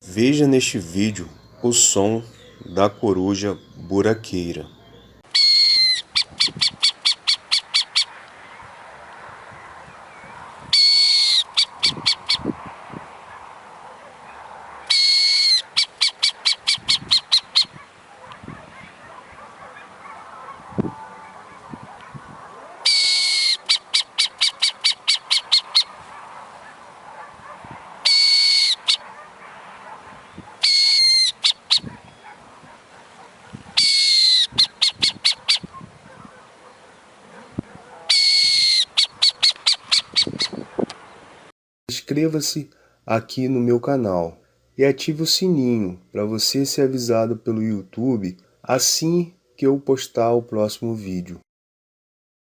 Veja neste vídeo o som da coruja buraqueira. Inscreva-se aqui no meu canal e ative o sininho para você ser avisado pelo YouTube assim que eu postar o próximo vídeo.